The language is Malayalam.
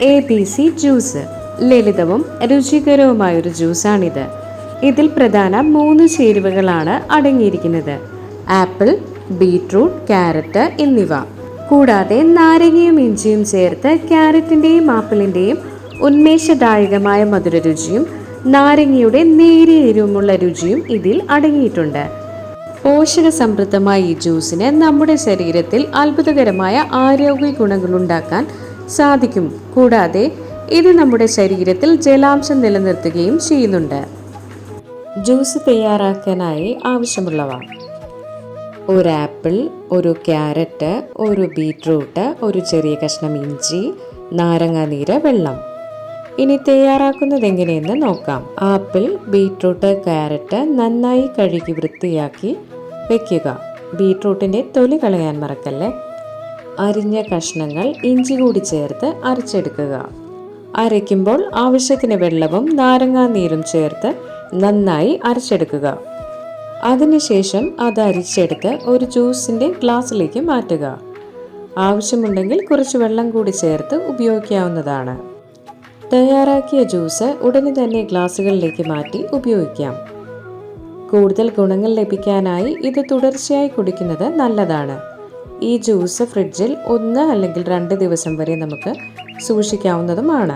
ABC ജ്യൂസ് ലളിതവും രുചികരവുമായൊരു ജ്യൂസാണിത്. ഇതിൽ പ്രധാന 3 ചേരുവകളാണ് അടങ്ങിയിരിക്കുന്നത്: ആപ്പിൾ, ബീട്രൂട്ട്, ക്യാരറ്റ് എന്നിവ. കൂടാതെ നാരങ്ങയും ഇഞ്ചിയും ചേർത്ത് ക്യാരറ്റിൻ്റെയും ആപ്പിളിൻ്റെയും ഉന്മേഷദായകമായ മധുരരുചിയും നാരങ്ങയുടെ നേരിയ എരിവുമുള്ള രുചിയും ഇതിൽ അടങ്ങിയിട്ടുണ്ട്. പോഷക സമൃദ്ധമായ ഈ ജ്യൂസിന് നമ്മുടെ ശരീരത്തിൽ അത്ഭുതകരമായ ആരോഗ്യ ഗുണങ്ങളുണ്ടാക്കാൻ സാധിക്കും. കൂടാതെ ഇത് നമ്മുടെ ശരീരത്തിൽ ജലാംശം നിലനിർത്തുകയും ചെയ്യുന്നുണ്ട്. ജ്യൂസ് തയ്യാറാക്കാനായി ആവശ്യമുള്ളവ: ഒരു ആപ്പിൾ, ഒരു ക്യാരറ്റ്, ഒരു ബീട്രൂട്ട്, ഒരു ചെറിയ കഷ്ണം ഇഞ്ചി, നാരങ്ങാനീര്, വെള്ളം. ഇനി തയ്യാറാക്കുന്നത് എങ്ങനെയെന്ന് നോക്കാം. ആപ്പിൾ, ബീട്രൂട്ട്, ക്യാരറ്റ് നന്നായി കഴുകി വൃത്തിയാക്കി വെക്കുക. ബീട്രൂട്ടിൻ്റെ തൊലി കളയാൻ മറക്കല്ലേ. അരിഞ്ഞ കഷ്ണങ്ങൾ ഇഞ്ചി കൂടി ചേർത്ത് അരച്ചെടുക്കുക. അരയ്ക്കുമ്പോൾ ആവശ്യത്തിന് വെള്ളവും നാരങ്ങാനീരും ചേർത്ത് നന്നായി അരച്ചെടുക്കുക. അതിനുശേഷം അത് അരിച്ചെടുത്ത് ഒരു ജ്യൂസിൻ്റെ ഗ്ലാസ്സിലേക്ക് മാറ്റുക. ആവശ്യമുണ്ടെങ്കിൽ കുറച്ച് വെള്ളം കൂടി ചേർത്ത് ഉപയോഗിക്കാവുന്നതാണ്. തയ്യാറാക്കിയ ജ്യൂസ് ഉടനെ തന്നെ ഗ്ലാസ്സുകളിലേക്ക് മാറ്റി ഉപയോഗിക്കാം. കൂടുതൽ ഗുണങ്ങൾ ലഭിക്കാനായി ഇത് തുടർച്ചയായി കുടിക്കുന്നത് നല്ലതാണ്. ഈ ജ്യൂസ് ഫ്രിഡ്ജിൽ 1 അല്ലെങ്കിൽ 2 ദിവസം വരെ നമുക്ക് സൂക്ഷിക്കാവുന്നതുമാണ്.